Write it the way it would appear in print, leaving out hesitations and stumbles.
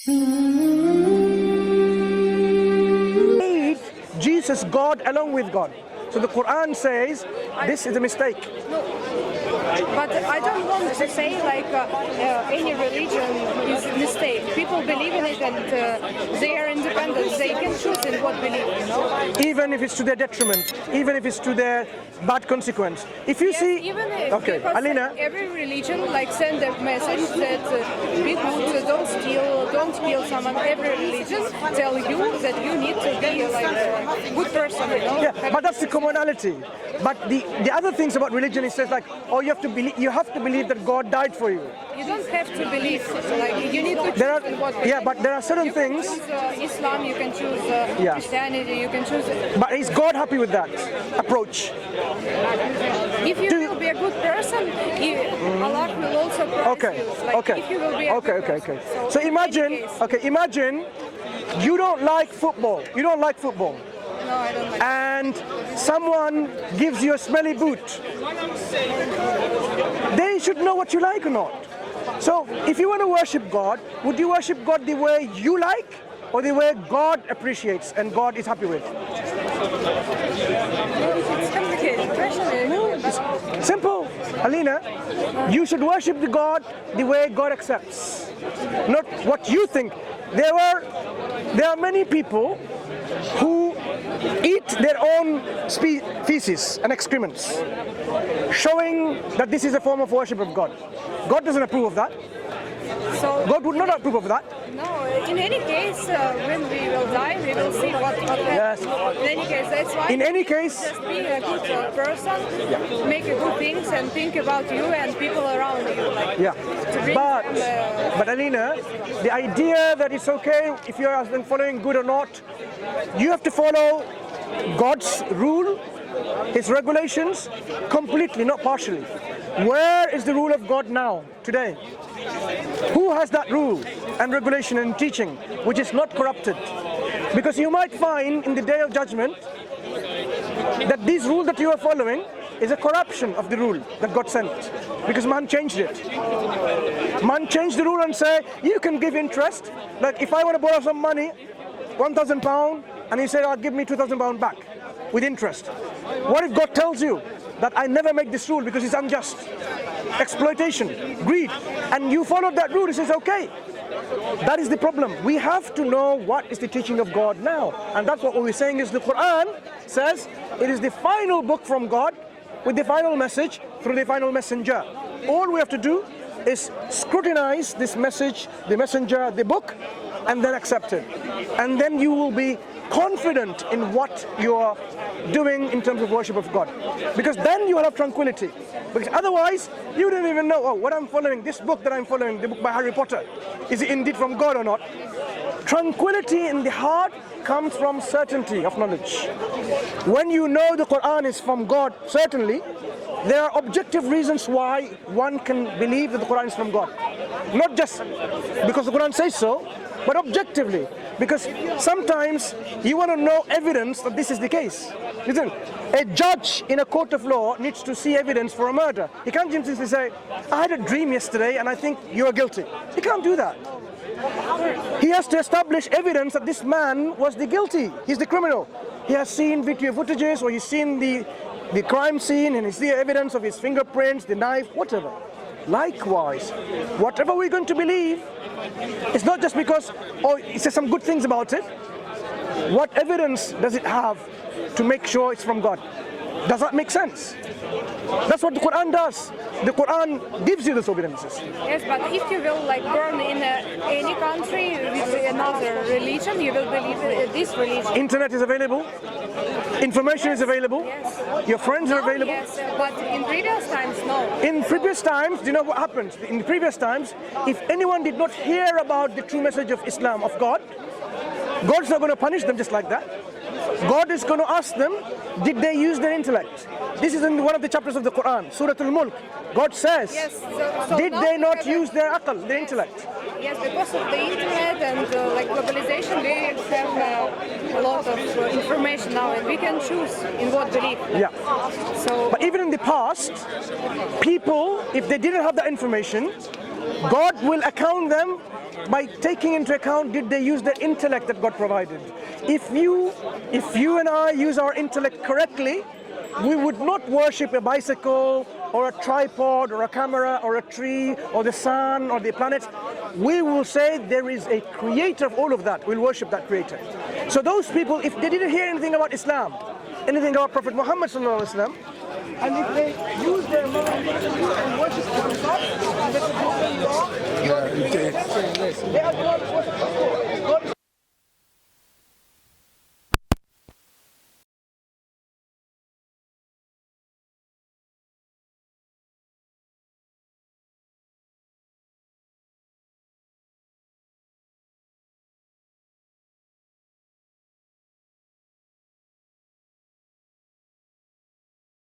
Made Jesus God along with God. So the Quran says this is a mistake. No, but I don't want to say like any religion is a mistake. People believe in it and they are independent. They can choose in what belief, you know. Even if it's to their detriment, even if it's to their bad consequence. If you see, Even if, okay, because Alina, every religion like send a message that be good, don't steal, don't kill someone. Every religion tell you that you need to be like a good person, you know. yeah, but that's the commonality. But the other things about religion, it says like, oh, you have to believe that God died for you. You don't have to believe. Like you need to choose There are, in what yeah, belief. but there are certain You can things. choose Islam, you can choose Yeah. Christianity, you can choose. But is God happy with that approach? If you will be a good person, Allah will also praise Okay, you. Like, okay, if you will be a okay, good okay, person. okay. So in imagine, any case, okay, imagine you don't like football. You don't like football. No, I don't like. And someone gives you a smelly boot. They should know what you like or not. So if you want to worship God, would you worship God the way you like or the way God appreciates and God is happy with? It's complicated question. It's simple. Alina, you should worship the God the way God accepts, not what you think. There are many people who eat their own feces and excrements, showing that this is a form of worship of God. God doesn't approve of that. So God would not approve of that. no, in any case, when we will die, we will see what happens. Yes. In any case, that's why. In any case, Just be a good person, make good things, and think about you and people around you. Like, yeah. to bring them, But Alina, the idea that it's okay if you're following good or not, you have to follow God's rule, His regulations, completely, not partially. Where is the rule of God now, today? Who has that rule and regulation and teaching which is not corrupted? Because you might find in the day of judgment that this rule that you are following is a corruption of the rule that God sent, because man changed it. Man changed the rule and say, you can give interest. Like if I want to borrow some money, £1,000, and he said, give me £2,000 back with interest. What if God tells you that I never make this rule because it's unjust? Exploitation, greed, and you followed that rule, he says, okay. That is the problem. We have to know what is the teaching of God now. And that's what we're saying is the Quran says it is the final book from God with the final message through the final messenger. All we have to do is scrutinize this message, the messenger, the book, and then accept it. And then you will be confident in what you are doing in terms of worship of God. Because then you will have tranquility. Because otherwise, you don't even know, oh, what I'm following, this book that I'm following, the book by Harry Potter, is it indeed from God or not? Tranquility in the heart comes from certainty of knowledge. When you know the Quran is from God, certainly, there are objective reasons why one can believe that the Quran is from God. Not just because the Quran says so, but objectively. Because sometimes you want to know evidence that this is the case. Listen, a judge in a court of law needs to see evidence for a murder. He can't simply say, I had a dream yesterday and I think you are guilty. He can't do that. He has to establish evidence that this man was the guilty. He's the criminal. He has seen video footages, or he's seen the crime scene, and he's the evidence of his fingerprints, the knife, whatever. Likewise, whatever we're going to believe, it's not just because, oh, it says some good things about it. What evidence does it have to make sure it's from God? Does that make sense? That's what the Quran does. The Quran gives you those evidences. Yes, but if you will like born in any country with another religion, you will believe this religion. Internet is available. Information is available. Yes. Your friends are available. Yes, but in previous times, no. In previous times, do you know what happened? In previous times, if anyone did not hear about the true message of Islam, of God, God's not going to punish them just like that. God is going to ask them, did they use their intellect? This is in one of the chapters of the Quran, Surah Al-Mulk. God says, Yes, so did now they not together- use their aql, their intellect? Yes, because of the internet and like globalization, we have a lot of information now, and we can choose in what belief. Yeah. So But even in the past, people, if they didn't have that information, God will account them by taking into account, did they use the intellect that God provided? If you and I use our intellect correctly, we would not worship a bicycle or a tripod or a camera or a tree or the sun or the planets. We will say there is a creator of all of that. We'll worship that creator. So those people, if they didn't hear anything about Islam, anything about Prophet Muhammad sallallahu alaihi wasallam, and if they use their mind and worship themselves, they are the ones